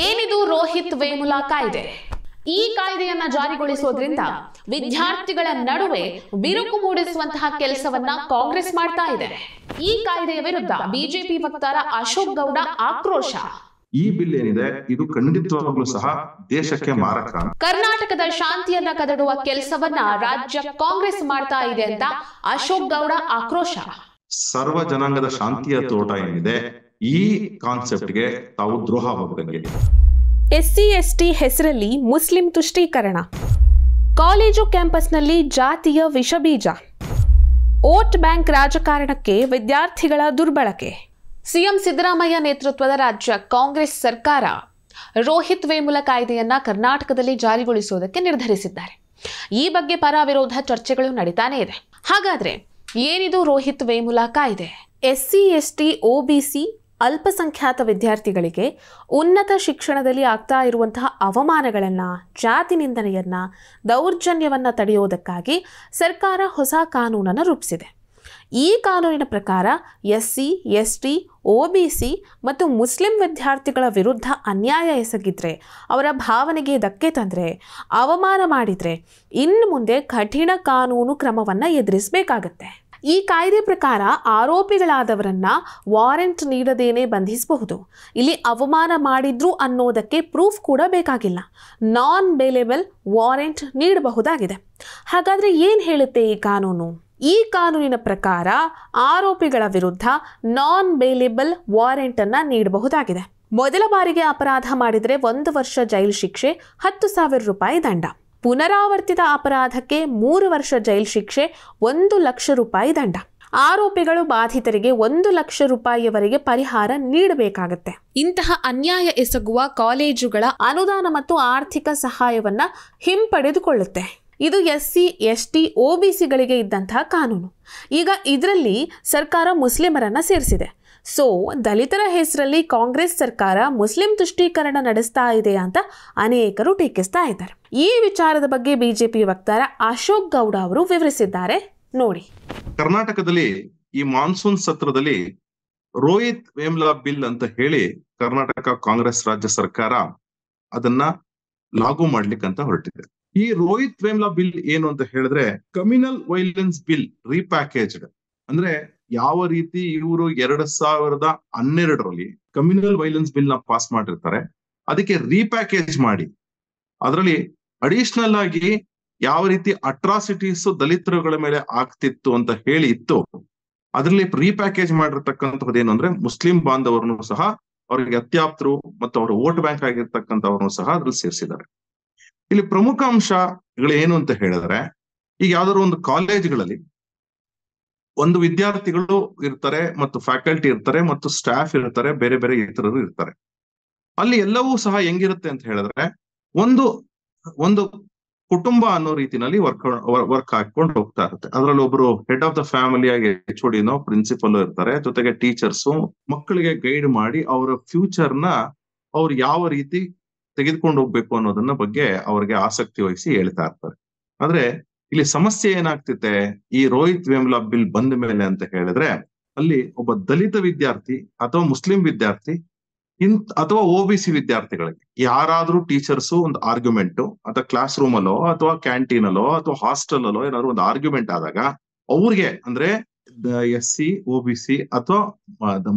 ಏನಿದು ರೋಹಿತ್ ವೇಮುಲಾ ಕಾಯ್ದೆ? ಈ ಕಾಯ್ದೆಯನ್ನ ಜಾರಿಗೊಳಿಸೋದ್ರಿಂದ ವಿದ್ಯಾರ್ಥಿಗಳ ನಡುವೆ ಬಿರುಕು ಮೂಡಿಸುವಂತಹ ಕೆಲಸವನ್ನ ಕಾಂಗ್ರೆಸ್ ಮಾಡ್ತಾ ಇದೆ. ಈ ಕಾಯ್ದೆಯ ವಿರುದ್ಧ ಬಿಜೆಪಿ ವಕ್ತಾರ ಅಶೋಕ್ ಗೌಡ ಆಕ್ರೋಶ. ಈ ಬಿಲ್ ಏನಿದೆ ಇದು ಖಂಡಿತವಾಗ್ಲೂ ಸಹ ದೇಶಕ್ಕೆ ಮಾರಕ. ಕರ್ನಾಟಕದ ಶಾಂತಿಯನ್ನ ಕದಡುವ ಕೆಲಸವನ್ನ ರಾಜ್ಯ ಕಾಂಗ್ರೆಸ್ ಮಾಡ್ತಾ ಇದೆ ಅಂತ ಅಶೋಕ್ ಗೌಡ ಆಕ್ರೋಶ. ಸರ್ವ ಜನಾಂಗದ ಶಾಂತಿಯ ತೋಟ ಏನಿದೆ ಈ ಕಾನ್ಸೆಪ್ಟ್ಗೆ ತಾವು ದ್ರೋಹ ಬಗ್ಗಂಗೆ. ಎಸ್ಸಿ ಎಸ್ಟಿ ಹೆಸರಲ್ಲಿ ಮುಸ್ಲಿಂ ತುಷ್ಟೀಕರಣ, ಕಾಲೇಜು ಕ್ಯಾಂಪಸ್ನಲ್ಲಿ ಜಾತಿಯ ವಿಷಬೀಜ, ವೋಟ್ ಬ್ಯಾಂಕ್ ರಾಜಕಾರಣಕ್ಕೆ ವಿದ್ಯಾರ್ಥಿಗಳ ದುರ್ಬಳಕೆ. ಸಿಎಂ ಸಿದ್ದರಾಮಯ್ಯ ನೇತೃತ್ವದ ರಾಜ್ಯ ಕಾಂಗ್ರೆಸ್ ಸರ್ಕಾರ ರೋಹಿತ್ ವೇಮುಲಾ ಕಾಯ್ದೆಯನ್ನ ಕರ್ನಾಟಕದಲ್ಲಿ ಜಾರಿಗೊಳಿಸುವುದಕ್ಕೆ ನಿರ್ಧರಿಸಿದ್ದಾರೆ. ಈ ಬಗ್ಗೆ ಪರ ವಿರೋಧ ಚರ್ಚೆಗಳು ನಡೀತಾನೆ ಇದೆ. ಹಾಗಾದ್ರೆ ಏನಿದು ರೋಹಿತ್ ವೇಮುಲಾ ಕಾಯ್ದೆ? ಎಸ್ಸಿ ಎಸ್ಟಿ ಒಬಿಸಿ ಅಲ್ಪಸಂಖ್ಯಾತ ವಿದ್ಯಾರ್ಥಿಗಳಿಗೆ ಉನ್ನತ ಶಿಕ್ಷಣದಲ್ಲಿ ಆಗ್ತಾ ಇರುವಂತಹ ಅವಮಾನಗಳನ್ನು, ಜಾತಿ ನಿಂದನೆಯನ್ನ, ದೌರ್ಜನ್ಯವನ್ನ ತಡೆಯೋದಕ್ಕಾಗಿ ಸರ್ಕಾರ ಹೊಸ ಕಾನೂನನ್ನು ರೂಪಿಸಿದೆ. ಈ ಕಾನೂನಿನ ಪ್ರಕಾರ ಎಸ್ಸಿ ಎಸ್ಟಿ ಒಬಿಸಿ ಮತ್ತು ಮುಸ್ಲಿಂ ವಿದ್ಯಾರ್ಥಿಗಳ ವಿರುದ್ಧ ಅನ್ಯಾಯ ಎಸಗಿದ್ರೆ, ಅವರ ಭಾವನೆಗೆ ಧಕ್ಕೆ ತಂದರೆ, ಅವಮಾನ ಮಾಡಿದರೆ ಇನ್ನು ಮುಂದೆ ಕಠಿಣ ಕಾನೂನು ಕ್ರಮವನ್ನು ಎದುರಿಸಬೇಕಾಗತ್ತೆ. ಈ ಕಾಯ್ದೆ ಪ್ರಕಾರ ಆರೋಪಿಗಳಾದವರನ್ನ ವಾರೆಂಟ್ ನೀಡದೇನೆ ಬಂಧಿಸಬಹುದು. ಇಲ್ಲಿ ಅವಮಾನ ಮಾಡಿದ್ರು ಅನ್ನೋದಕ್ಕೆ ಪ್ರೂಫ್ ಕೂಡ ಬೇಕಾಗಿಲ್ಲ. ನಾನ್ ಬೇಲೇಬಲ್ ವಾರೆಂಟ್ ನೀಡಬಹುದಾಗಿದೆ. ಹಾಗಾದ್ರೆ ಏನು ಹೇಳುತ್ತೆ ಈ ಕಾನೂನು? ಈ ಕಾನೂನಿನ ಪ್ರಕಾರ ಆರೋಪಿಗಳ ವಿರುದ್ಧ ನಾನ್ ಬೇಲೇಬಲ್ ವಾರೆಂಟ್ ಅನ್ನ ನೀಡಬಹುದಾಗಿದೆ. ಮೊದಲ ಬಾರಿಗೆ ಅಪರಾಧ ಮಾಡಿದರೆ 1 ವರ್ಷ ಜೈಲು ಶಿಕ್ಷೆ, 10,000 ರೂಪಾಯಿ ದಂಡ. ಪುನರಾವರ್ತಿತ ಅಪರಾಧಕ್ಕೆ 3 ವರ್ಷ ಜೈಲು ಶಿಕ್ಷೆ, 1 ಲಕ್ಷ ರೂಪಾಯಿ ದಂಡ. ಆರೋಪಿಗಳು ಬಾಧಿತರಿಗೆ 1 ಲಕ್ಷ ರೂಪಾಯಿಯವರೆಗೆ ಪರಿಹಾರ ನೀಡಬೇಕಾಗತ್ತೆ. ಇಂತಹ ಅನ್ಯಾಯ ಎಸಗುವ ಕಾಲೇಜುಗಳ ಅನುದಾನ ಮತ್ತು ಆರ್ಥಿಕ ಸಹಾಯವನ್ನ ಹಿಂಪಡೆದುಕೊಳ್ಳುತ್ತೆ. ಇದು ಎಸ್ಸಿ ಎಸ್ಟಿ ಒಬಿಸಿಗಳಿಗೆ ಇದ್ದಂತಹ ಕಾನೂನು. ಈಗ ಇದರಲ್ಲಿ ಸರ್ಕಾರ ಮುಸ್ಲಿಮರನ್ನ ಸೇರಿಸಿದೆ. ಸೊ ದಲಿತರ ಹೆಸರಲ್ಲಿ ಕಾಂಗ್ರೆಸ್ ಸರ್ಕಾರ ಮುಸ್ಲಿಂ ತುಷ್ಟೀಕರಣ ನಡೆಸ್ತಾ ಇದೆ ಅಂತ ಅನೇಕರು ಟೀಕಿಸ್ತಾ ಇದ್ದಾರೆ. ಈ ವಿಚಾರದ ಬಗ್ಗೆ ಬಿಜೆಪಿ ವಕ್ತಾರ ಅಶೋಕ್ ಗೌಡ ಅವರು ವಿವರಿಸಿದ್ದಾರೆ, ನೋಡಿ. ಕರ್ನಾಟಕದಲ್ಲಿ ಈ ಮಾನ್ಸೂನ್ ಸತ್ರದಲ್ಲಿ ರೋಹಿತ್ ವೇಮುಲಾ ಬಿಲ್ ಅಂತ ಹೇಳಿ ಕರ್ನಾಟಕ ಕಾಂಗ್ರೆಸ್ ರಾಜ್ಯ ಸರ್ಕಾರ ಅದನ್ನ ಲಾಗು ಮಾಡ್ಲಿಕ್ಕೆ ಅಂತ ಹೊರಟಿದೆ. ಈ ರೋಹಿತ್ ವೇಮುಲಾ ಬಿಲ್ ಏನು ಅಂತ ಹೇಳಿದ್ರೆ ಕಮ್ಯುನಲ್ ವೈಲೆನ್ಸ್ ಬಿಲ್ ರೀಪ್ಯಾಕೇಜ್ಡ್. ಅಂದ್ರೆ ಯಾವ ರೀತಿ ಇವರು 2012ರಲ್ಲಿ ಕಮ್ಯುನಲ್ ವೈಲೆನ್ಸ್ ಬಿಲ್ ನ ಪಾಸ್ ಮಾಡಿರ್ತಾರೆ, ಅದಕ್ಕೆ ರೀಪ್ಯಾಕೇಜ್ ಮಾಡಿ ಅದರಲ್ಲಿ ಅಡಿಷನಲ್ ಆಗಿ ಯಾವ ರೀತಿ ಅಟ್ರಾಸಿಟೀಸ್ ದಲಿತರುಗಳ ಮೇಲೆ ಆಗ್ತಿತ್ತು ಅಂತ ಹೇಳಿ ಇತ್ತು, ಅದರಲ್ಲಿ ರೀಪ್ಯಾಕೇಜ್ ಮಾಡಿರ್ತಕ್ಕಂಥದ್ದು ಏನು ಅಂದ್ರೆ ಮುಸ್ಲಿಂ ಬಾಂಧವರನ್ನು ಸಹ, ಅವರಿಗೆ ಅತ್ಯಾಪ್ತರು ಮತ್ತು ಅವರ ವೋಟ್ ಬ್ಯಾಂಕ್ ಆಗಿರ್ತಕ್ಕಂಥವ್ರನ್ನು ಸಹ ಅದ್ರಲ್ಲಿ ಸೇರಿಸಿದ್ದಾರೆ. ಇಲ್ಲಿ ಪ್ರಮುಖ ಅಂಶಗಳು ಏನು ಅಂತ ಹೇಳಿದ್ರೆ, ಈಗ ಯಾವ್ದಾದ್ರು ಒಂದು ಕಾಲೇಜ್ಗಳಲ್ಲಿ ಒಂದು ವಿದ್ಯಾರ್ಥಿಗಳು ಇರ್ತಾರೆ ಮತ್ತು ಫ್ಯಾಕಲ್ಟಿ ಇರ್ತಾರೆ ಮತ್ತು ಸ್ಟಾಫ್ ಇರ್ತಾರೆ, ಬೇರೆ ಬೇರೆ ಇತರರು ಇರ್ತಾರೆ. ಅಲ್ಲಿ ಎಲ್ಲವೂ ಸಹ ಹೆಂಗಿರುತ್ತೆ ಅಂತ ಹೇಳಿದ್ರೆ ಒಂದು ಒಂದು ಕುಟುಂಬ ಅನ್ನೋ ರೀತಿನಲ್ಲಿ ವರ್ಕ್ ಹಾಕೊಂಡು ಹೋಗ್ತಾ ಇರುತ್ತೆ. ಅದ್ರಲ್ಲಿ ಒಬ್ರು ಹೆಡ್ ಆಫ್ ದ ಫ್ಯಾಮಿಲಿ ಆಗಿ HOD ಪ್ರಿನ್ಸಿಪಲ್ ಇರ್ತಾರೆ, ಜೊತೆಗೆ ಟೀಚರ್ಸು ಮಕ್ಕಳಿಗೆ ಗೈಡ್ ಮಾಡಿ ಅವರ ಫ್ಯೂಚರ್ ನ ಅವ್ರು ಯಾವ ರೀತಿ ತೆಗೆದುಕೊಂಡು ಹೋಗ್ಬೇಕು ಅನ್ನೋದನ್ನ ಬಗ್ಗೆ ಅವ್ರಿಗೆ ಆಸಕ್ತಿ ವಹಿಸಿ ಹೇಳ್ತಾ ಇರ್ತಾರೆ. ಆದ್ರೆ ಇಲ್ಲಿ ಸಮಸ್ಯೆ ಏನಾಗ್ತಿದೆ ಈ ರೋಹಿತ್ ವೇಮುಲಾ ಬಿಲ್ ಬಂದ ಮೇಲೆ ಅಂತ ಹೇಳಿದ್ರೆ, ಅಲ್ಲಿ ಒಬ್ಬ ದಲಿತ ವಿದ್ಯಾರ್ಥಿ ಅಥವಾ ಮುಸ್ಲಿಂ ವಿದ್ಯಾರ್ಥಿ ಅಥವಾ ಒಬಿಸಿ ವಿದ್ಯಾರ್ಥಿಗಳಿಗೆ ಯಾರಾದ್ರೂ ಟೀಚರ್ಸ್ ಒಂದು ಆರ್ಗ್ಯುಮೆಂಟ್ ಅಥವಾ ಕ್ಲಾಸ್ ರೂಮ್ ಅಲ್ಲೋ ಅಥವಾ ಕ್ಯಾಂಟೀನ್ ಅಲ್ಲೋ ಅಥವಾ ಹಾಸ್ಟೆಲ್ ಅಲ್ಲೋ ಏನಾದ್ರು ಒಂದು ಆರ್ಗ್ಯುಮೆಂಟ್ ಆದಾಗ ಅವ್ರಿಗೆ ಅಂದ್ರೆ ಎಸ್ಸಿ ಒಬಿಸಿ ಅಥವಾ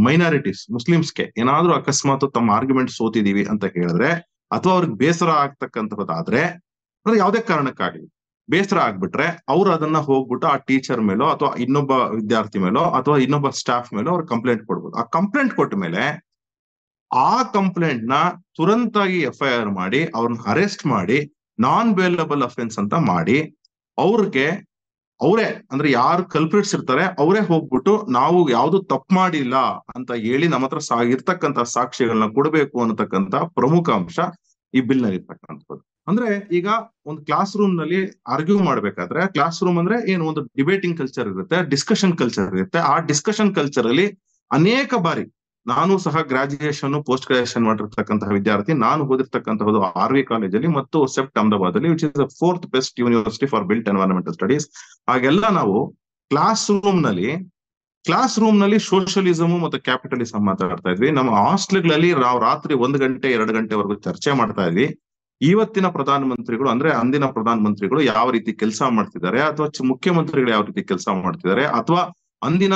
ಮೈನಾರಿಟೀಸ್ ಮುಸ್ಲಿಮ್ಸ್ಗೆ ಏನಾದ್ರೂ ಅಕಸ್ಮಾತ್ ತಮ್ಮ ಆರ್ಗ್ಯುಮೆಂಟ್ ಸೋತಿದೀವಿ ಅಂತ ಹೇಳಿದ್ರೆ ಅಥವಾ ಅವ್ರಿಗೆ ಬೇಸರ ಆಗ್ತಕ್ಕಂಥದ್ದಾದ್ರೆ, ಅಂದ್ರೆ ಯಾವುದೇ ಕಾರಣಕ್ಕಾಗಲಿ ಬೇಸರ ಆಗ್ಬಿಟ್ರೆ ಅವ್ರು ಅದನ್ನ ಹೋಗ್ಬಿಟ್ಟು ಆ ಟೀಚರ್ ಮೇಲೋ ಅಥವಾ ಇನ್ನೊಬ್ಬ ವಿದ್ಯಾರ್ಥಿ ಮೇಲೋ ಅಥವಾ ಇನ್ನೊಬ್ಬ ಸ್ಟಾಫ್ ಮೇಲೋ ಅವ್ರು ಕಂಪ್ಲೇಂಟ್ ಕೊಡ್ಬೋದು. ಆ ಕಂಪ್ಲೇಂಟ್ ಕೊಟ್ಟ ಮೇಲೆ ಆ ಕಂಪ್ಲೇಂಟ್ ನ ತುರಂತಾಗಿ FIR ಮಾಡಿ ಅವ್ರನ್ನ ಅರೆಸ್ಟ್ ಮಾಡಿ ನಾನ್ ಬೇಲಬಲ್ ಅಫೆನ್ಸ್ ಅಂತ ಮಾಡಿ ಅವ್ರಿಗೆ ಅವರೇ ಅಂದ್ರೆ ಯಾರು ಕಲ್ಪ್ರಿಟ್ಸ್ ಇರ್ತಾರೆ ಅವರೇ ಹೋಗ್ಬಿಟ್ಟು ನಾವು ಯಾವ್ದು ತಪ್ಪು ಮಾಡಿಲ್ಲ ಅಂತ ಹೇಳಿ ನಮ್ಮ ಹತ್ರ ಇರ್ತಕ್ಕಂಥ ಸಾಕ್ಷಿಗಳನ್ನ ಕೊಡ್ಬೇಕು ಅನ್ನತಕ್ಕಂಥ ಪ್ರಮುಖ ಅಂಶ ಈ ಬಿಲ್ ನಲ್ಲಿ ಇರ್ತಕ್ಕಂಥದ್ದು. ಅಂದ್ರೆ ಈಗ ಒಂದು ಕ್ಲಾಸ್ ರೂಮ್ ನಲ್ಲಿ ಆರ್ಗ್ಯೂ ಮಾಡ್ಬೇಕಾದ್ರೆ, ಕ್ಲಾಸ್ ರೂಮ್ ಅಂದ್ರೆ ಏನು ಒಂದು ಡಿಬೇಟಿಂಗ್ ಕಲ್ಚರ್ ಇರುತ್ತೆ, ಡಿಸ್ಕಷನ್ ಕಲ್ಚರ್ ಇರುತ್ತೆ. ಆ ಡಿಸ್ಕಷನ್ ಕಲ್ಚರ್ ಅಲ್ಲಿ ಅನೇಕ ಬಾರಿ ನಾನು ಸಹ ಗ್ರಾಜುಯೇಷನ್ ಪೋಸ್ಟ್ ಗ್ರಾಜುಯೇಷನ್ ಮಾಡಿರ್ತಕ್ಕಂತಹ ವಿದ್ಯಾರ್ಥಿ. ನಾನು ಓದಿರ್ತಕ್ಕಂಥದ್ದು RV ಕಾಲೇಜಲ್ಲಿ ಮತ್ತು ಸೆಪ್ಟ್ ಅಹಮದಾಬಾದ್ ಅಲ್ಲಿ, which is the 4th best university for built environmental studies. ಹಾಗೆಲ್ಲ ನಾವು ಕ್ಲಾಸ್ ರೂಮ್ ನಲ್ಲಿ ಕ್ಲಾಸ್ ರೂಮ್ ನಲ್ಲಿ ಸೋಷಿಯಲಿಸಮ್ ಮತ್ತು ಕ್ಯಾಪಿಟಲಿಸಂ ಮಾತಾಡ್ತಾ ಇದ್ವಿ. ನಮ್ಮ ಹಾಸ್ಟೆಲ್ಗಳಲ್ಲಿ ನಾವು ರಾತ್ರಿ 1 ಗಂಟೆ 2 ಗಂಟೆವರೆಗೂ ಚರ್ಚೆ ಮಾಡ್ತಾ ಇದ್ವಿ. ಇವತ್ತಿನ ಪ್ರಧಾನಮಂತ್ರಿಗಳು ಅಂದ್ರೆ ಅಂದಿನ ಪ್ರಧಾನಮಂತ್ರಿಗಳು ಯಾವ ರೀತಿ ಕೆಲಸ ಮಾಡ್ತಿದ್ದಾರೆ, ಅಥವಾ ಮುಖ್ಯಮಂತ್ರಿಗಳು ಯಾವ ರೀತಿ ಕೆಲಸ ಮಾಡ್ತಿದ್ದಾರೆ, ಅಥವಾ ಅಂದಿನ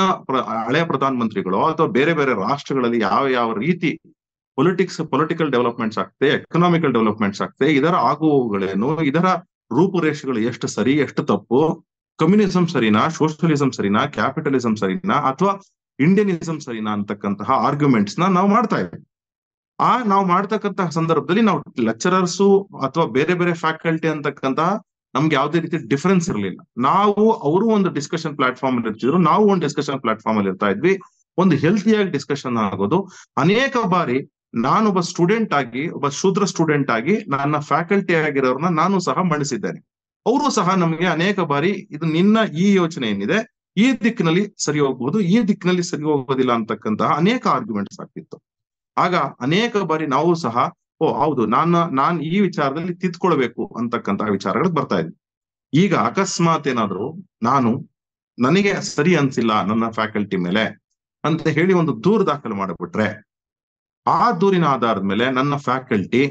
ಹಳೆ ಪ್ರಧಾನಮಂತ್ರಿಗಳು ಅಥವಾ ಬೇರೆ ಬೇರೆ ರಾಷ್ಟ್ರಗಳಲ್ಲಿ ಯಾವ ಯಾವ ರೀತಿ ಪೊಲಿಟಿಕಲ್ ಡೆವಲಪ್ಮೆಂಟ್ಸ್ ಆಗ್ತದೆ, ಎಕನಾಮಿಕಲ್ ಡೆವಲಪ್ಮೆಂಟ್ಸ್ ಆಗ್ತದೆ, ಇದರ ಆಗುವುಗಳೇನು, ಇದರ ರೂಪುರೇಷೆಗಳು ಎಷ್ಟು ಸರಿ ಎಷ್ಟು ತಪ್ಪು, ಕಮ್ಯುನಿಸಂ ಸರಿನಾ, ಸೋಷಿಯಲಿಸಂ ಸರಿನಾ, ಕ್ಯಾಪಿಟಲಿಸಂ ಸರಿನಾ, ಅಥವಾ ಇಂಡಿಯನಿಸಂ ಸರಿನಾ ಅಂತಕ್ಕಂತಹ ಆರ್ಗ್ಯುಮೆಂಟ್ಸ್ ನಾವು ಮಾಡ್ತಾ ಇದ್ವಿ. ನಾವು ಮಾಡ್ತಕ್ಕಂತಹ ಸಂದರ್ಭದಲ್ಲಿ ನಾವು ಲೆಕ್ಚರರ್ಸು ಅಥವಾ ಬೇರೆ ಬೇರೆ ಫ್ಯಾಕಲ್ಟಿ ಅಂತಕ್ಕಂತಹ ನಮ್ಗೆ ಯಾವುದೇ ರೀತಿ ಡಿಫರೆನ್ಸ್ ಇರಲಿಲ್ಲ. ಅವರು ಒಂದು ಡಿಸ್ಕಷನ್ ಪ್ಲಾಟ್ಫಾರ್ಮ್ ಅಲ್ಲಿ ಇರ್ತಿದ್ರು, ನಾವು ಒಂದು ಡಿಸ್ಕಷನ್ ಪ್ಲಾಟ್ಫಾರ್ಮ್ ಅಲ್ಲಿ ಇರ್ತಾ ಇದ್ವಿ. ಒಂದು ಹೆಲ್ತಿಯಾಗಿ ಡಿಸ್ಕಷನ್ ಆಗೋದು. ಅನೇಕ ಬಾರಿ ನಾನೊಬ್ಬ ಸ್ಟೂಡೆಂಟ್ ಆಗಿ, ಒಬ್ಬ ಶೂದ್ರ ಸ್ಟೂಡೆಂಟ್ ಆಗಿ ನನ್ನ ಫ್ಯಾಕಲ್ಟಿ ಆಗಿರೋರ್ನ ನಾನು ಸಹ ಮಂಡಿಸಿದ್ದೇನೆ. ಅವರು ಸಹ ನಮಗೆ ಅನೇಕ ಬಾರಿ ಇದು ನಿನ್ನ ಈ ಯೋಚನೆ ಏನಿದೆ ಈ ದಿಕ್ಕಿನಲ್ಲಿ ಸರಿ ಹೋಗ್ಬಹುದು, ಈ ದಿಕ್ಕಿನಲ್ಲಿ ಸರಿ ಹೋಗೋದಿಲ್ಲ ಅಂತಕ್ಕಂತಹ ಅನೇಕ ಆರ್ಗ್ಯುಮೆಂಟ್ಸ್ ಆಗ್ತಿತ್ತು. ಆಗ ಅನೇಕ ಬಾರಿ ನಾವು ಸಹ ಹೌದು ನಾನ್ ಈ ವಿಚಾರದಲ್ಲಿ ತಿದ್ಕೊಳ್ಬೇಕು ಅಂತಕ್ಕಂತಹ ವಿಚಾರಗಳಿಗೆ ಬರ್ತಾ ಇದ್ವಿ. ಈಗ ಅಕಸ್ಮಾತ್ ಏನಾದ್ರು ನನಗೆ ಸರಿ ಅನ್ಸಿಲ್ಲ ನನ್ನ ಫ್ಯಾಕಲ್ಟಿ ಮೇಲೆ ಅಂತ ಹೇಳಿ ಒಂದು ದೂರು ದಾಖಲು ಮಾಡಿಬಿಟ್ರೆ, ಆ ದೂರಿನ ಆಧಾರದ ಮೇಲೆ ನನ್ನ faculty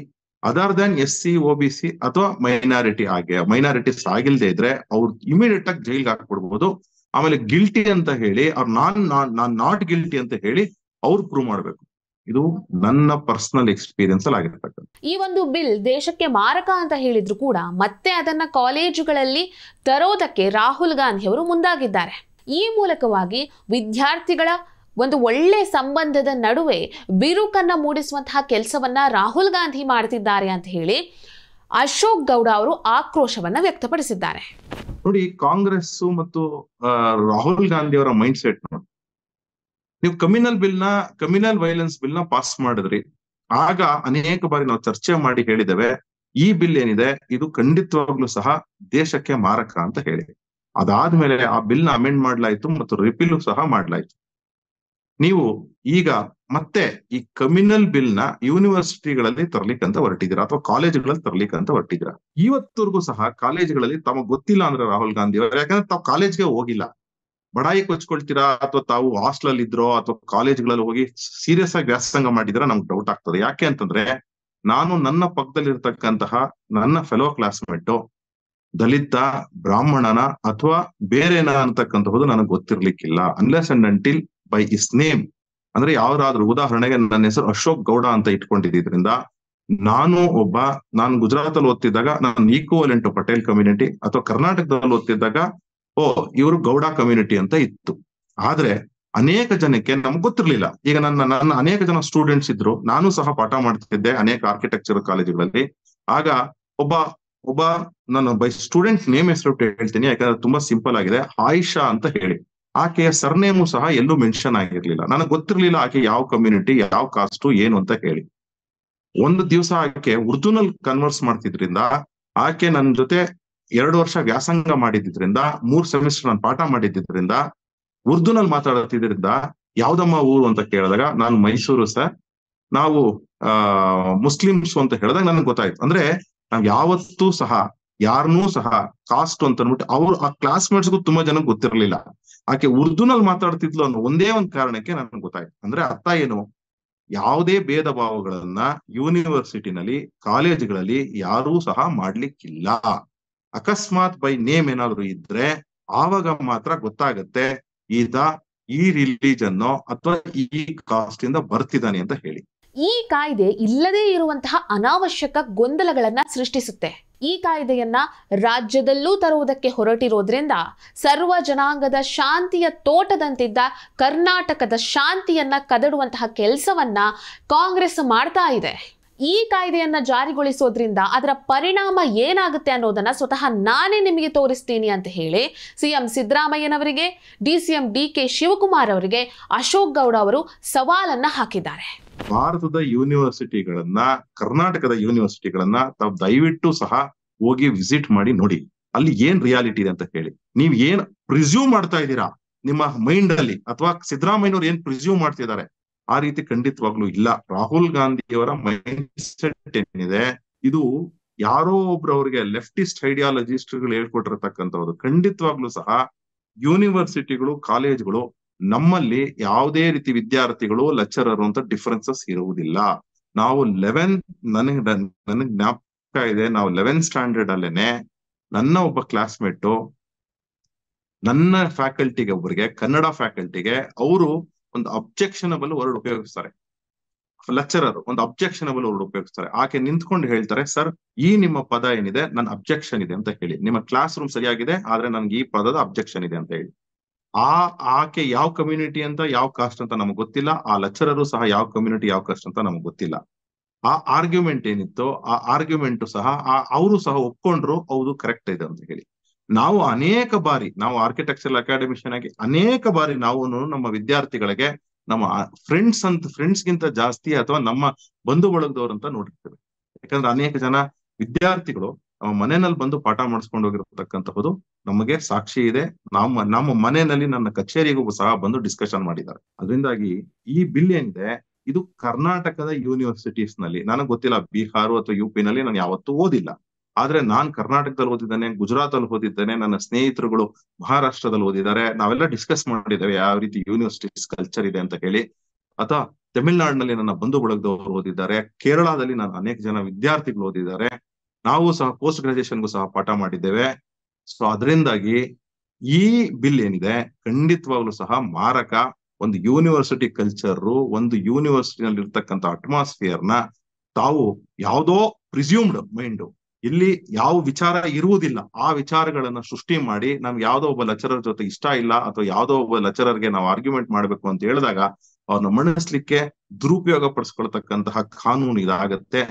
other than SC OBC ಅಥವಾ ಮೈನಾರಿಟೀಸ್ ಆಗಿಲ್ದೇ ಇದ್ರೆ ಅವ್ರು ಇಮಿಡಿಯೇಟ್ ಆಗಿ ಜೈಲ್ಗೆ ಹಾಕ್ಬಿಡ್ಬೋದು. ಆಮೇಲೆ ಗಿಲ್ಟಿ ಅಂತ ಹೇಳಿ ಅವ್ರು ನಾನ್ ನಾಟ್ ಗಿಲ್ಟಿ ಅಂತ ಹೇಳಿ ಅವ್ರು ಪ್ರೂವ್ ಮಾಡ್ಬೇಕು. ಇದು ನನ್ನ ಪರ್ಸನಲ್ ಎಕ್ಸ್ಪೀರಿಯನ್ಸ್ ಅಲ್ಲಿ ಆಗಿರ್ತಕ್ಕಂಥ. ಈ ಒಂದು ಬಿಲ್ ದೇಶಕ್ಕೆ ಮಾರಕ ಅಂತ ಹೇಳಿದ್ರು ಕೂಡ ಮತ್ತೆ ಅದನ್ನ ಕಾಲೇಜುಗಳಲ್ಲಿ ತರೋದಕ್ಕೆ ರಾಹುಲ್ ಗಾಂಧಿ ಅವರು ಮುಂದಾಗಿದ್ದಾರೆ. ಈ ಮೂಲಕವಾಗಿ ವಿದ್ಯಾರ್ಥಿಗಳ ಒಂದು ಒಳ್ಳೆ ಸಂಬಂಧದ ನಡುವೆ ಬಿರುಕನ್ನ ಮೂಡಿಸುವಂತಹ ಕೆಲಸವನ್ನ ರಾಹುಲ್ ಗಾಂಧಿ ಮಾಡ್ತಿದ್ದಾರೆ ಅಂತ ಹೇಳಿ ಅಶೋಕ್ ಗೌಡ ಅವರು ಆಕ್ರೋಶವನ್ನ ವ್ಯಕ್ತಪಡಿಸಿದ್ದಾರೆ. ನೋಡಿ, ಕಾಂಗ್ರೆಸ್ ಮತ್ತು ರಾಹುಲ್ ಗಾಂಧಿ ಅವರ ಮೈಂಡ್ ಸೆಟ್ ನೋಡಿ. ನೀವು ಕಮ್ಯುನಲ್ ವೈಲೆನ್ಸ್ ಬಿಲ್ ನ ಪಾಸ್ ಮಾಡಿದ್ರಿ. ಆಗ ಅನೇಕ ಬಾರಿ ನಾವು ಚರ್ಚೆ ಮಾಡಿ ಹೇಳಿದ್ದೇವೆ, ಈ ಬಿಲ್ ಏನಿದೆ ಇದು ಖಂಡಿತವಾಗ್ಲೂ ಸಹ ದೇಶಕ್ಕೆ ಮಾರಕ ಅಂತ ಹೇಳಿ. ಅದಾದ್ಮೇಲೆ ಆ ಬಿಲ್ ನ ಅಮೆಂಡ್ ಮಾಡ್ಲಾಯ್ತು ಮತ್ತು ರಿಪೀಲ್ ಸಹ ಮಾಡ್ಲಾಯ್ತು. ನೀವು ಈಗ ಮತ್ತೆ ಈ ಕಮ್ಯುನಲ್ ಬಿಲ್ ನ ಯೂನಿವರ್ಸಿಟಿಗಳಲ್ಲಿ ತರ್ಲಿಕ್ಕಂತ ಹೊರಟಿದ್ದೀರಾ ಅಥವಾ ಕಾಲೇಜುಗಳಲ್ಲಿ ತರ್ಲಿಕ್ಕಂತ ಹೊರಟಿದ್ದೀರಾ. ಇವತ್ತವರೆಗೂ ಸಹ ಕಾಲೇಜುಗಳಲ್ಲಿ ತಮಗೆ ಗೊತ್ತಿಲ್ಲ ಅಂದ್ರೆ ರಾಹುಲ್ ಗಾಂಧಿ ಅವರು, ಯಾಕಂದ್ರೆ ತಾವು ಕಾಲೇಜ್ಗೆ ಹೋಗಿಲ್ಲ, ಬಡಾಯಿ ಕೊಚ್ಕೊಳ್ತೀರಾ ಅಥವಾ ತಾವು ಹಾಸ್ಟೆಲ್ ಇದ್ರೋ ಅಥವಾ ಕಾಲೇಜ್ಗಳಲ್ಲಿ ಹೋಗಿ ಸೀರಿಯಸ್ ಆಗಿ ವ್ಯಾಸಂಗ ಮಾಡಿದ್ರೆ ನಮ್ಗೆ ಡೌಟ್ ಆಗ್ತದೆ. ಯಾಕೆ ಅಂತಂದ್ರೆ ನಾನು ನನ್ನ ಪಕ್ಕದಲ್ಲಿರ್ತಕ್ಕಂತಹ ನನ್ನ ಫೆಲೋ ಕ್ಲಾಸ್ಮೇಟ್ ದಲಿತ, ಬ್ರಾಹ್ಮಣನ ಅಥವಾ ಬೇರೆನ ಅಂತಕ್ಕಂಥದ್ದು ನನಗೆ ಗೊತ್ತಿರ್ಲಿಕ್ಕಿಲ್ಲ. Unless and until by his name, ಅಂದ್ರೆ ಯಾವ್ದಾದ್ರು ಉದಾಹರಣೆಗೆ ನನ್ನ ಹೆಸರು ಅಶೋಕ್ ಗೌಡ ಅಂತ ಇಟ್ಕೊಂಡಿದ್ರಿಂದ ನಾನು ಗುಜರಾತ್ ಅಲ್ಲಿ ಓದ್ತಿದ್ದಾಗ ನಾನು ಈಕ್ವಲೆಂಟ್ ಪಟೇಲ್ ಕಮ್ಯುನಿಟಿ, ಅಥವಾ ಕರ್ನಾಟಕದಲ್ಲಿ ಓದ್ತಿದ್ದಾಗ ಇವರು ಗೌಡ ಕಮ್ಯುನಿಟಿ ಅಂತ ಇತ್ತು. ಆದ್ರೆ ಅನೇಕ ಜನಕ್ಕೆ ನಮ್ಗೆ ಗೊತ್ತಿರ್ಲಿಲ್ಲ. ಈಗ ನನ್ನ ಅನೇಕ ಜನ ಸ್ಟೂಡೆಂಟ್ಸ್ ಇದ್ರು, ನಾನು ಸಹ ಪಾಠ ಮಾಡ್ತಿದ್ದೆ ಅನೇಕ ಆರ್ಕಿಟೆಕ್ಚರ್ ಕಾಲೇಜುಗಳಲ್ಲಿ. ಆಗ ಒಬ್ಬ ನಾನು ಬೈ ಸ್ಟೂಡೆಂಟ್ ನೇಮ್ ಹೆಸರು ಹೇಳ್ತೀನಿ, ಯಾಕಂದ್ರೆ ತುಂಬಾ ಸಿಂಪಲ್ ಆಗಿದೆ, ಆಯಿಷಾ ಅಂತ ಹೇಳಿ. ಆಕೆಯ ಸರ್ನೇಮು ಸಹ ಎಲ್ಲೂ ಮೆನ್ಷನ್ ಆಗಿರ್ಲಿಲ್ಲ. ನನಗೆ ಗೊತ್ತಿರ್ಲಿಲ್ಲ ಆಕೆ ಯಾವ ಕಮ್ಯುನಿಟಿ, ಯಾವ ಕಾಸ್ಟು ಏನು ಅಂತ ಹೇಳಿ. ಒಂದು ದಿವಸ ಆಕೆ ಉರ್ದುನಲ್ಲಿ ಕನ್ವರ್ಸ್ ಮಾಡ್ತಿದ್ರಿಂದ, ಆಕೆ ನನ್ನ ಜೊತೆ 2 ವರ್ಷ ವ್ಯಾಸಂಗ ಮಾಡಿದ್ರಿಂದ, 3 ಸೆಮಿಸ್ಟರ್ ನಾನು ಪಾಠ ಮಾಡಿದ್ರಿಂದ, ಉರ್ದುನಲ್ಲಿ ಮಾತಾಡ್ತಿದ್ರಿಂದ ಯಾವ್ದಮ್ಮ ಊರು ಅಂತ ಕೇಳಿದಾಗ ನಾನು ಮೈಸೂರು ಸರ್, ನಾವು ಮುಸ್ಲಿಮ್ಸ್ ಅಂತ ಹೇಳಿದಾಗ ನನಗೆ ಗೊತ್ತಾಯ್ತು. ಅಂದ್ರೆ ನಾವ್ ಯಾವತ್ತೂ ಸಹ ಯಾರನ್ನೂ ಸಹ ಕಾಸ್ಟ್ ಅಂತ ಅಂದ್ಬಿಟ್ಟು ಆ ಕ್ಲಾಸ್ಮೇಟ್ಸ್ಗೂ ತುಂಬಾ ಜನಕ್ಕೆ ಗೊತ್ತಿರ್ಲಿಲ್ಲ. ಆಕೆ ಉರ್ದುನಲ್ಲಿ ಮಾತಾಡ್ತಿದ್ಲು ಅನ್ನೋ ಒಂದೇ ಒಂದು ಕಾರಣಕ್ಕೆ ನನಗೆ ಗೊತ್ತಾಯ್ತು. ಅಂದ್ರೆ ಅರ್ಥ ಏನು, ಯಾವುದೇ ಭೇದ ಭಾವಗಳನ್ನ ಯೂನಿವರ್ಸಿಟಿನಲ್ಲಿ, ಕಾಲೇಜುಗಳಲ್ಲಿ ಯಾರೂ ಸಹ ಮಾಡ್ಲಿಕ್ಕಿಲ್ಲ. ಅಕಸ್ಮಾತ್ ಬೈ ನೇಮ್ ಏನಾದ್ರು ಇದ್ರೆ ಆವಾಗ ಮಾತ್ರ ಗೊತ್ತಾಗತ್ತೆ ಈ ರಿಲಿಜನ್ ಅಥವಾ ಈ ಕಾಸ್ಟ್ ಇಂದ ಬರ್ತಿದ್ದಾನೆ ಅಂತ ಹೇಳಿ. ಈ ಕಾಯ್ದೆ ಇಲ್ಲದೇ ಇರುವಂತಹ ಅನಾವಶ್ಯಕ ಗೊಂದಲಗಳನ್ನ ಸೃಷ್ಟಿಸುತ್ತೆ. ಈ ಕಾಯ್ದೆಯನ್ನ ರಾಜ್ಯದಲ್ಲೂ ತರುವುದಕ್ಕೆ ಹೊರಟಿರೋದ್ರಿಂದ ಸರ್ವ ಜನಾಂಗದ ಶಾಂತಿಯ ತೋಟದಂತಿದ್ದ ಕರ್ನಾಟಕದ ಶಾಂತಿಯನ್ನ ಕದಡುವಂತಹ ಕೆಲಸವನ್ನ ಕಾಂಗ್ರೆಸ್ ಮಾಡ್ತಾ ಇದೆ. ಈ ಕಾಯ್ದೆಯನ್ನ ಜಾರಿಗೊಳಿಸೋದ್ರಿಂದ ಅದರ ಪರಿಣಾಮ ಏನಾಗುತ್ತೆ ಅನ್ನೋದನ್ನ ಸ್ವತಃ ನಾನೇ ನಿಮಗೆ ತೋರಿಸ್ತೀನಿ ಅಂತ ಹೇಳಿ ಸಿಎಂ ಸಿದ್ದರಾಮಯ್ಯನವರಿಗೆ, DCM DK ಶಿವಕುಮಾರ್ ಅವರಿಗೆ ಅಶೋಕ್ ಗೌಡ ಅವರು ಸವಾಲನ್ನ ಹಾಕಿದ್ದಾರೆ. ಭಾರತದ ಯೂನಿವರ್ಸಿಟಿಗಳನ್ನ, ಕರ್ನಾಟಕದ ಯೂನಿವರ್ಸಿಟಿಗಳನ್ನ ತಾವು ದಯವಿಟ್ಟು ಸಹ ಹೋಗಿ ವಿಸಿಟ್ ಮಾಡಿ ನೋಡಿ, ಅಲ್ಲಿ ಏನ್ ರಿಯಾಲಿಟಿ ಇದೆ ಅಂತ ಹೇಳಿ. ನೀವ್ ಏನ್ ಪ್ರಿಸ್ಯೂಮ್ ಮಾಡ್ತಾ ಇದ್ದೀರಾ ನಿಮ್ಮ ಮೈಂಡ್ ಅಲ್ಲಿ, ಅಥವಾ ಸಿದ್ದರಾಮಯ್ಯನವ್ರು ಏನ್ ಪ್ರಿಸ್ಯೂಮ್ ಮಾಡ್ತಿದ್ದಾರೆ ಆ ರೀತಿ ಖಂಡಿತವಾಗ್ಲೂ ಇಲ್ಲ. ರಾಹುಲ್ ಗಾಂಧಿಯವರ ಮೈಂಡ್ ಸೆಟ್ ಏನಿದೆ ಇದು ಯಾರೋ ಒಬ್ರು ಅವ್ರಿಗೆ ಲೆಫ್ಟಿಸ್ಟ್ ಐಡಿಯಾಲಜಿಸ್ಟ್ಗಳು ಹೇಳ್ಕೊಟ್ಟಿರತಕ್ಕಂಥವ್ರು. ಖಂಡಿತವಾಗ್ಲೂ ಸಹ ಯೂನಿವರ್ಸಿಟಿಗಳು, ಕಾಲೇಜ್ಗಳು ನಮ್ಮಲ್ಲಿ ಯಾವುದೇ ರೀತಿ ವಿದ್ಯಾರ್ಥಿಗಳು ಲೆಕ್ಚರರ್ ಅಂತ ಡಿಫರೆನ್ಸಸ್ ಇರುವುದಿಲ್ಲ. ನಾವು ನನಗ್ ಜ್ಞಾಪಕ ಇದೆ, ನಾವು 11th ಸ್ಟ್ಯಾಂಡರ್ಡ್ ಅಲ್ಲೇನೆ ನನ್ನ ಒಬ್ಬ ಕ್ಲಾಸ್ಮೇಟು ನನ್ನ ಫ್ಯಾಕಲ್ಟಿಗೆ ಒಬ್ಬರಿಗೆ ಕನ್ನಡ ಫ್ಯಾಕಲ್ಟಿಗೆ ಅವರು ಒಂದು ಅಬ್ಜೆಕ್ಷನಬಲ್ ವರ್ಡ್ ಉಪಯೋಗಿಸ್ತಾರೆ. ಲೆಕ್ಚರರ್ ಒಂದು ಅಬ್ಜೆಕ್ಷನಬಲ್ ವರ್ಡ್ ಉಪಯೋಗಿಸ್ತಾರೆ. ಆಕೆ ನಿಂತ್ಕೊಂಡು ಹೇಳ್ತಾರೆ, ಸರ್ ಈ ನಿಮ್ಮ ಪದ ಏನಿದೆ ನನ್ನ ಅಬ್ಜೆಕ್ಷನ್ ಇದೆ ಅಂತ ಹೇಳಿ. ನಿಮ್ಮ ಕ್ಲಾಸ್ ರೂಮ್ ಸರಿಯಾಗಿದೆ ಆದ್ರೆ ನನ್ಗೆ ಈ ಪದದ ಅಬ್ಜೆಕ್ಷನ್ ಇದೆ ಅಂತ ಹೇಳಿ. ಆಕೆ ಯಾವ ಕಮ್ಯುನಿಟಿ ಅಂತ ಯಾವ ಕಾಸ್ಟ್ ಅಂತ ನಮ್ಗೆ ಗೊತ್ತಿಲ್ಲ. ಆ ಲೆಕ್ಚರರು ಸಹ ಯಾವ ಕಮ್ಯುನಿಟಿ ಯಾವ ಕಾಸ್ಟ್ ಅಂತ ನಮ್ಗೆ ಗೊತ್ತಿಲ್ಲ. ಆ ಆರ್ಗ್ಯುಮೆಂಟ್ ಏನಿತ್ತು ಆ ಆರ್ಗ್ಯುಮೆಂಟ್ ಸಹ ಅವರು ಸಹ ಒಪ್ಕೊಂಡ್ರು, ಹೌದು ಕರೆಕ್ಟ್ ಇದೆ ಅಂತ ಹೇಳಿ. ನಾವು ಅನೇಕ ಬಾರಿ ನಾವು ಆರ್ಕಿಟೆಕ್ಚರಲ್ ಅಕಾಡೆಮಿಷಿಯನ್ ಆಗಿ ಅನೇಕ ಬಾರಿ ನಾವು ನಮ್ಮ ವಿದ್ಯಾರ್ಥಿಗಳಿಗೆ ನಮ್ಮ ಫ್ರೆಂಡ್ಸ್ಗಿಂತ ಜಾಸ್ತಿ ಅಥವಾ ನಮ್ಮ ಬಂಧು ಬಳಗದವ್ರಂತ ನೋಡಿರ್ತೇವೆ. ಯಾಕಂದ್ರೆ ಅನೇಕ ಜನ ವಿದ್ಯಾರ್ಥಿಗಳು ನಮ್ಮ ಮನೆಯಲ್ಲಿ ಬಂದು ಪಾಠ ಮಾಡಿಸ್ಕೊಂಡು ಹೋಗಿರತಕ್ಕಂತಹದ್ದು ನಮಗೆ ಸಾಕ್ಷಿ ಇದೆ. ನಮ್ಮ ಮನೆಯಲ್ಲಿ ನನ್ನ ಕಚೇರಿಗೂ ಸಹ ಬಂದು ಡಿಸ್ಕಷನ್ ಮಾಡಿದ್ದಾರೆ. ಅದರಿಂದಾಗಿ ಈ ಬಿಲ್ ಏನಿದೆ ಇದು ಕರ್ನಾಟಕದ ಯೂನಿವರ್ಸಿಟೀಸ್ ನಲ್ಲಿ, ನನಗೆ ಗೊತ್ತಿಲ್ಲ ಬಿಹಾರ ಅಥವಾ UP ನಲ್ಲಿ ನಾನು ಯಾವತ್ತೂ ಓದಿಲ್ಲ. ಆದ್ರೆ ನಾನ್ ಕರ್ನಾಟಕದಲ್ಲಿ ಓದಿದ್ದೇನೆ, ಗುಜರಾತ್ ಅಲ್ಲಿ ಓದಿದ್ದೇನೆ, ನನ್ನ ಸ್ನೇಹಿತರುಗಳು ಮಹಾರಾಷ್ಟ್ರದಲ್ಲಿ ಓದಿದ್ದಾರೆ. ನಾವೆಲ್ಲ ಡಿಸ್ಕಸ್ ಮಾಡಿದ್ದೇವೆ ಯಾವ ರೀತಿ ಯೂನಿವರ್ಸಿಟೀಸ್ ಕಲ್ಚರ್ ಇದೆ ಅಂತ ಹೇಳಿ. ಅಥವಾ ತಮಿಳ್ನಾಡಿನಲ್ಲಿ ನನ್ನ ಬಂಧು ಬಳಗದವರು ಓದಿದ್ದಾರೆ, ಕೇರಳದಲ್ಲಿ ನಾನು ಅನೇಕ ಜನ ವಿದ್ಯಾರ್ಥಿಗಳು ಓದಿದ್ದಾರೆ. ನಾವು ಸಹ ಪೋಸ್ಟ್ ಗ್ರಾಜುಯೇಷನ್ಗೂ ಸಹ ಪಾಠ ಮಾಡಿದ್ದೇವೆ. ಸೊ ಅದರಿಂದಾಗಿ ಈ ಬಿಲ್ ಏನಿದೆ ಖಂಡಿತವಾಗ್ಲೂ ಸಹ ಮಾರಕ. ಒಂದು ಯೂನಿವರ್ಸಿಟಿ ಕಲ್ಚರ್, ಒಂದು ಯೂನಿವರ್ಸಿಟಿನಲ್ಲಿ ಇರ್ತಕ್ಕಂಥ ಅಟ್ಮಾಸ್ಫಿಯರ್ ನ ತಾವು ಯಾವುದೋ ಪ್ರಿಸ್ಯೂಮ್ಡ್ ಮೈಂಡ್, ಇಲ್ಲಿ ಯಾವ ವಿಚಾರ ಇರುವುದಿಲ್ಲ ಆ ವಿಚಾರಗಳನ್ನ ಸೃಷ್ಟಿ ಮಾಡಿ ನಮ್ಗೆ ಯಾವ್ದೋ ಒಬ್ಬ ಲೆಕ್ಚರರ್ ಜೊತೆ ಇಷ್ಟ ಇಲ್ಲ ಅಥವಾ ಯಾವ್ದೋ ಒಬ್ಬ ಲೆಕ್ಚರರ್ಗೆ ನಾವು ಆರ್ಗ್ಯುಮೆಂಟ್ ಮಾಡ್ಬೇಕು ಅಂತ ಹೇಳಿದಾಗ ಅವ್ರನ್ನ ಮಣಿಸ್ಲಿಕ್ಕೆ ದುರುಪಯೋಗ ಪಡಿಸ್ಕೊಳ್ತಕ್ಕಂತಹ ಕಾನೂನು ಇದಾಗತ್ತೆ.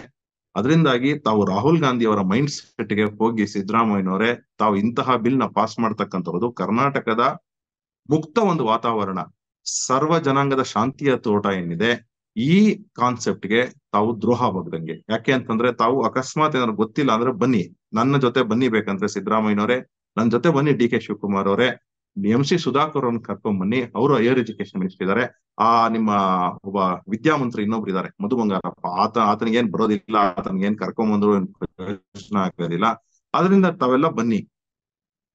ಅದರಿಂದಾಗಿ ತಾವು ರಾಹುಲ್ ಗಾಂಧಿ ಅವರ ಮೈಂಡ್ ಸೆಟ್ಗೆ ಹೋಗಿ ಸಿದ್ದರಾಮಯ್ಯನವರೇ ತಾವು ಇಂತಹ ಬಿಲ್ ನ ಪಾಸ್ ಮಾಡ್ತಕ್ಕಂಥದ್ದು ಕರ್ನಾಟಕದ ಮುಕ್ತ ಒಂದು ವಾತಾವರಣ, ಸರ್ವ ಜನಾಂಗದ ಶಾಂತಿಯ ತೋಟ ಏನಿದೆ ಈ ಕಾನ್ಸೆಪ್ಟ್ಗೆ ತಾವು ದ್ರೋಹ ಬಗ್ದಂಗೆ. ಯಾಕೆ ಅಂತಂದ್ರೆ ತಾವು ಅಕಸ್ಮಾತ್ ಏನಾದ್ರು ಗೊತ್ತಿಲ್ಲ ಅಂದ್ರೆ ಬನ್ನಿ ನನ್ನ ಜೊತೆ ಬನ್ನಿ, ಬೇಕಂದ್ರೆ ಸಿದ್ದರಾಮಯ್ಯನವರೇ ನನ್ನ ಜೊತೆ ಬನ್ನಿ, DK ಶಿವಕುಮಾರ್ ಅವರೇ, MC ಸುಧಾಕರ್ ಅವ್ರನ್ನ ಕರ್ಕೊಂಡ್ ಬನ್ನಿ, ಅವರು ಹೈಯರ್ ಎಜುಕೇಶನ್ ಮಿನಿಸ್ಟರ್ ಇದ್ದಾರೆ. ನಿಮ್ಮ ಒಬ್ಬ ವಿದ್ಯಾಮಂತ್ರಿ ಇನ್ನೊಬ್ರು ಇದ್ದಾರೆ ಮಧು ಬಂಗಾರಪ್ಪ, ಆತನಿಗೆ ಏನ್ ಬರೋದಿಲ್ಲ, ಆತನಿಗೆ ಏನ್ ಕರ್ಕೊಂಡ್ ಬಂದ್ರು ಪ್ರಯೋಜನ ಆಗೋದಿಲ್ಲ. ಅದರಿಂದ ತಾವೆಲ್ಲ ಬನ್ನಿ,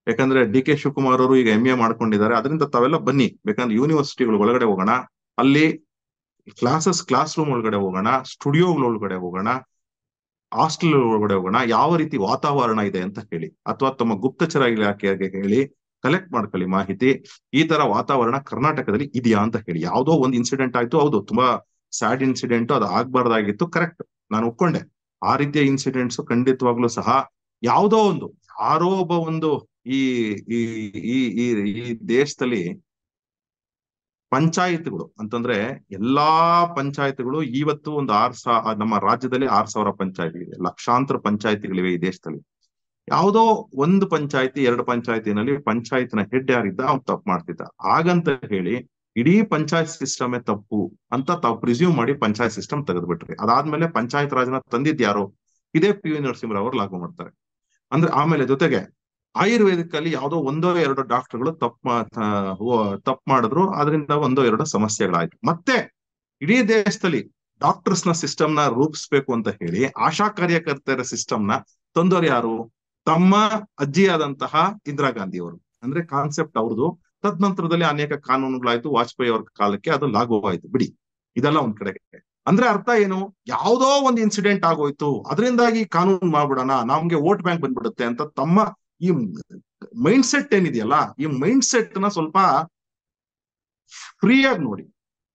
ಯಾಕಂದ್ರೆ DK ಶಿವಕುಮಾರ್ ಅವರು ಈಗ MA ಮಾಡ್ಕೊಂಡಿದ್ದಾರೆ. ಅದರಿಂದ ತಾವೆಲ್ಲ ಬನ್ನಿ, ಬೇಕಂದ್ರೆ ಯೂನಿವರ್ಸಿಟಿಗಳ ಒಳಗಡೆ ಹೋಗೋಣ, ಅಲ್ಲಿ ಕ್ಲಾಸ್ ರೂಮ್ ಒಳಗಡೆ ಹೋಗೋಣ, ಸ್ಟುಡಿಯೋಗಳ ಒಳಗಡೆ ಹೋಗೋಣ, ಹಾಸ್ಟೆಲ್ ಒಳಗಡೆ ಹೋಗೋಣ, ಯಾವ ರೀತಿ ವಾತಾವರಣ ಇದೆ ಅಂತ ಹೇಳಿ, ಅಥವಾ ತಮ್ಮ ಗುಪ್ತಚರ ಇಲಾಖೆಗೆ ಹೇಳಿ ಕಲೆಕ್ಟ್ ಮಾಡ್ಕೊಳ್ಳಿ ಮಾಹಿತಿ, ಈ ತರ ವಾತಾವರಣ ಕರ್ನಾಟಕದಲ್ಲಿ ಇದೆಯಾ ಅಂತ ಹೇಳಿ. ಯಾವುದೋ ಒಂದು ಇನ್ಸಿಡೆಂಟ್ ಆಯ್ತು, ಹೌದು ತುಂಬಾ ಸ್ಯಾಡ್ ಇನ್ಸಿಡೆಂಟ್, ಅದು ಆಗ್ಬಾರ್ದಾಗಿತ್ತು, ಕರೆಕ್ಟ್, ನಾನು ಒಪ್ಕೊಂಡೆ. ಆ ರೀತಿಯ ಇನ್ಸಿಡೆಂಟ್ಸ್ ಖಂಡಿತವಾಗ್ಲೂ ಸಹ ಯಾವುದೋ ಒಂದು ಯಾರೋ ಒಬ್ಬ ಒಂದು ಈ ಈ ಈ ಈ ದೇಶದಲ್ಲಿ ಪಂಚಾಯತ್ಗಳು ಅಂತಂದ್ರೆ ಎಲ್ಲಾ ಪಂಚಾಯತ್ಗಳು ಇವತ್ತು ಒಂದು ನಮ್ಮ ರಾಜ್ಯದಲ್ಲಿ 6,000 ಪಂಚಾಯತ್ಗಳಿವೆ, ಲಕ್ಷಾಂತರ ಪಂಚಾಯತಿಗಳಿವೆ ಈ ದೇಶದಲ್ಲಿ. ಯಾವುದೋ ಒಂದು ಪಂಚಾಯತಿ 2 ಪಂಚಾಯತಿನಲ್ಲಿ ಪಂಚಾಯತ್ನ ಹೆಡ್ ಯಾರಿದ್ದ ಅವ್ನು ತಪ್ಪು ಮಾಡ್ತಿದ್ದ, ಹಾಗಂತ ಹೇಳಿ ಇಡೀ ಪಂಚಾಯತ್ ಸಿಸ್ಟಮೇ ತಪ್ಪು ಅಂತ ತಾವು ಪ್ರಿಸ್ಯೂಮ್ ಮಾಡಿ ಪಂಚಾಯತ್ ಸಿಸ್ಟಮ್ ತೆಗೆದ್ಬಿಟ್ರಿ. ಅದಾದ್ಮೇಲೆ ಪಂಚಾಯತ್ ರಾಜ್ನ ತಂದಿದ್ ಯಾರು? ಇದೇ PV ನರಸಿಂಹರಾವ್ ಅವರು ಲಾಗು ಮಾಡ್ತಾರೆ. ಅಂದ್ರೆ ಆಮೇಲೆ ಜೊತೆಗೆ ಆಯುರ್ವೇದಿಕ್ ಅಲ್ಲಿ ಯಾವುದೋ 1-2 ಡಾಕ್ಟರ್ಗಳು ತಪ್ಪು ಮಾಡಿದ್ರು, ಅದರಿಂದ 1-2 ಸಮಸ್ಯೆಗಳಾಯ್ತು. ಮತ್ತೆ ಇಡೀ ದೇಶದಲ್ಲಿ ಡಾಕ್ಟರ್ಸ್ ನ ಸಿಸ್ಟಮ್ ನ ರೂಪಿಸ್ಬೇಕು ಅಂತ ಹೇಳಿ ಆಶಾ ಕಾರ್ಯಕರ್ತರ ಸಿಸ್ಟಮ್ ನ ತಂದವರು ಯಾರು? ತಮ್ಮ ಅಜ್ಜಿಯಾದಂತಹ ಇಂದಿರಾ ಗಾಂಧಿ ಅವರು. ಅಂದ್ರೆ ಕಾನ್ಸೆಪ್ಟ್ ಅವ್ರದ್ದು. ತದನಂತರದಲ್ಲಿ ಅನೇಕ ಕಾನೂನುಗಳಾಯ್ತು, ವಾಜಪೇಯಿ ಅವ್ರ ಕಾಲಕ್ಕೆ ಅದು ಲಾಗು ಆಯ್ತು. ಬಿಡಿ, ಇದೆಲ್ಲ ಒಂದ್ ಕಡೆಗೆ. ಅಂದ್ರೆ ಅರ್ಥ ಏನು? ಯಾವುದೋ ಒಂದು ಇನ್ಸಿಡೆಂಟ್ ಆಗೋಯ್ತು, ಅದರಿಂದಾಗಿ ಕಾನೂನು ಮಾಡ್ಬಿಡೋಣ, ನಮ್ಗೆ ವೋಟ್ ಬ್ಯಾಂಕ್ ಬಂದ್ಬಿಡುತ್ತೆ ಅಂತ ತಮ್ಮ ಈ ಮೈಂಡ್ ಸೆಟ್ ಏನಿದೆಯಲ್ಲ, ಈ ಮೈಂಡ್ ಸೆಟ್ ನ ಸ್ವಲ್ಪ ಫ್ರೀಯಾಗಿ ನೋಡಿ,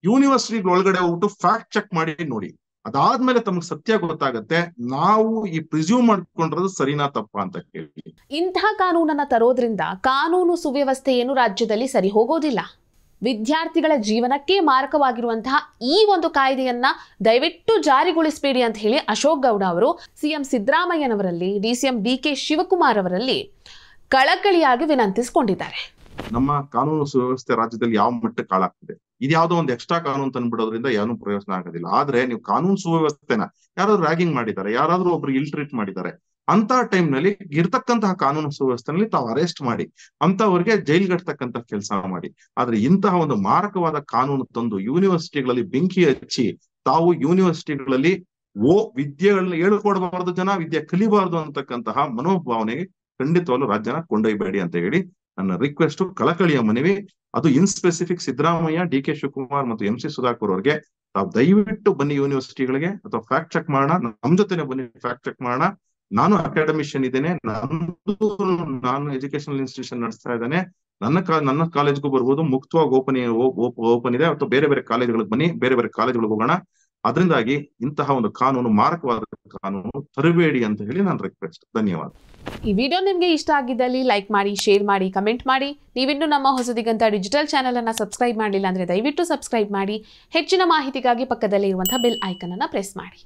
ಯೂನಿವರ್ಸಿಟಿ ಒಳಗಡೆ ಹೋಗ್ಬಿಟ್ಟು ಫ್ಯಾಕ್ಟ್ ಚೆಕ್ ಮಾಡಿ ನೋಡಿ. ಅದಾದ್ಮೇಲೆ ತಮಗೆ ಸತ್ಯ ಗೊತ್ತಾಗತ್ತೆ ನಾವು ಈ ಪ್ರಿಸ್ಯೂಮ್ ಮಾಡ್ಕೊಂಡಿರೋದು ಸರಿನಾ ತಪ್ಪಾ ಅಂತ ಕೇಳಿ. ಇಂತಹ ಕಾನೂನನ್ನ ತರೋದ್ರಿಂದ ಕಾನೂನು ಸುವ್ಯವಸ್ಥೆ ಏನು ರಾಜ್ಯದಲ್ಲಿ ಸರಿ ಹೋಗೋದಿಲ್ಲ. ವಿದ್ಯಾರ್ಥಿಗಳ ಜೀವನಕ್ಕೆ ಮಾರಕವಾಗಿರುವಂತಹ ಈ ಒಂದು ಕಾಯ್ದೆಯನ್ನ ದಯವಿಟ್ಟು ಜಾರಿಗೊಳಿಸಬೇಡಿ ಅಂತ ಹೇಳಿ ಅಶೋಕ್ ಗೌಡ ಅವರು CM ಸಿದ್ದರಾಮಯ್ಯನವರಲ್ಲಿ, DCM DK ಶಿವಕುಮಾರ್ ಅವರಲ್ಲಿ ಕಳಕಳಿಯಾಗಿ ವಿನಂತಿಸಿಕೊಂಡಿದ್ದಾರೆ. ನಮ್ಮ ಕಾನೂನು ಸುವ್ಯವಸ್ಥೆ ರಾಜ್ಯದಲ್ಲಿ ಯಾವ ಮಟ್ಟಕ್ಕೆ ಹಾಳಾಗ್ತಿದೆ, ಇದ್ಯಾವುದೋ ಒಂದು ಎಕ್ಸ್ಟ್ರಾ ಕಾನೂನು ತಂದ್ಬಿಡೋದ್ರಿಂದ ಏನೂ ಪ್ರಯೋಜನ ಆಗೋದಿಲ್ಲ. ಆದ್ರೆ ನೀವು ಕಾನೂನು ಸುವ್ಯವಸ್ಥೆನ ಯಾರಾದ್ರೂ ರ್ಯಾಗಿಂಗ್ ಮಾಡಿದ್ದಾರೆ, ಯಾರಾದ್ರೂ ಒಬ್ರು ಇಲ್ ಟ್ರೀಟ್ ಮಾಡಿದ್ದಾರೆ, ಅಂತ ಟೈಮ್ ನಲ್ಲಿ ಇರ್ತಕ್ಕಂತಹ ಕಾನೂನು ಸುವ್ಯವಸ್ಥೆನಲ್ಲಿ ತಾವು ಅರೆಸ್ಟ್ ಮಾಡಿ ಅಂತವ್ರಿಗೆ ಜೈಲ್ಗಟ್ಟತಕ್ಕಂತ ಕೆಲಸ ಮಾಡಿ. ಆದ್ರೆ ಇಂತಹ ಒಂದು ಮಾರಕವಾದ ಕಾನೂನು ತಂದು ಯೂನಿವರ್ಸಿಟಿಗಳಲ್ಲಿ ಬೆಂಕಿ ಹಚ್ಚಿ ತಾವು ಯೂನಿವರ್ಸಿಟಿಗಳಲ್ಲಿ ವಿದ್ಯೆಗಳನ್ನ ಹೇಳ್ಕೊಡ್ಬಾರ್ದು, ಜನ ವಿದ್ಯೆ ಕಲಿಬಾರ್ದು ಅಂತಕ್ಕಂತಹ ಮನೋಭಾವನೆಗೆ ಖಂಡಿತವಾಗ್ಲೂ ರಾಜ್ಯನ ಕೊಂಡೊಯ್ಯಬೇಡಿ ಅಂತ ಹೇಳಿ ನನ್ನ ರಿಕ್ವೆಸ್ಟ್, ಕಳಕಳಿಯ ಮನವಿ. ಅದು in specific Siddaramaiah, D K Shivakumar ಮತ್ತು ಎಂ ಸಿ ಸುಧಾಕರ್ ಅವರಿಗೆ ತಾವು ದಯವಿಟ್ಟು ಬನ್ನಿ ಯೂನಿವರ್ಸಿಟಿಗಳಿಗೆ ಅಥವಾ ಫ್ಯಾಕ್ಟ್ ಚೆಕ್ ಮಾಡೋಣ, ನಮ್ ಜೊತೆನೆ ಬನ್ನಿ ಫ್ಯಾಕ್ಟ್ ಚೆಕ್ ಮಾಡೋಣ. ನಾನು ಅಕಾಡೆಮಿಷಿಯನ್ ಇದ್ದೇನೆ, ನಾನು ಎಜುಕೇಶನಲ್ ಇನ್ಸ್ಟಿಟ್ಯೂಷನ್ ನಡೆಸ್ತಾ ಇದ್ದೇನೆ, ನನ್ನ ಕಾಲೇಜ್ಗೂ ಬರ್ಬೋದು, ಮುಕ್ತವಾಗಿ ಓಪನ್ ಇದೆ, ಅಥವಾ ಬೇರೆ ಬೇರೆ ಕಾಲೇಜುಗಳಿಗೆ ಬನ್ನಿ, ಬೇರೆ ಬೇರೆ ಕಾಲೇಜುಗಳಿಗೆ ಹೋಗೋಣ. ಅದರಿಂದಾಗಿ ಇಂತಹ ಒಂದು ಕಾನೂನು, ಮಾರಕವಾದ ಕಾನೂನು ತರಬೇಡಿ ಅಂತ ಹೇಳಿ ನಾನು ರಿಕ್ವೆಸ್ಟ್. ಧನ್ಯವಾದ. ಈ ವಿಡಿಯೋ ನಿಮಗೆ ಇಷ್ಟ ಆಗಿದ್ದಲ್ಲಿ ಲೈಕ್ ಮಾಡಿ, ಶೇರ್ ಮಾಡಿ, ಕಮೆಂಟ್ ಮಾಡಿ. ನೀವಿನ್ನೂ ನಮ್ಮ ಹೊಸದಿಗಂತ ಡಿಜಿಟಲ್ ಚಾನೆಲ್ ಅನ್ನ ಸಬ್ಸ್ಕ್ರೈಬ್ ಮಾಡಿಲ್ಲ ಅಂದ್ರೆ ದಯವಿಟ್ಟು ಸಬ್ಸ್ಕ್ರೈಬ್ ಮಾಡಿ. ಹೆಚ್ಚಿನ ಮಾಹಿತಿಗಾಗಿ ಪಕ್ಕದಲ್ಲೇ ಇರುವಂತಹ ಬೆಲ್ ಐಕನ್ ಅನ್ನ ಪ್ರೆಸ್ ಮಾಡಿ.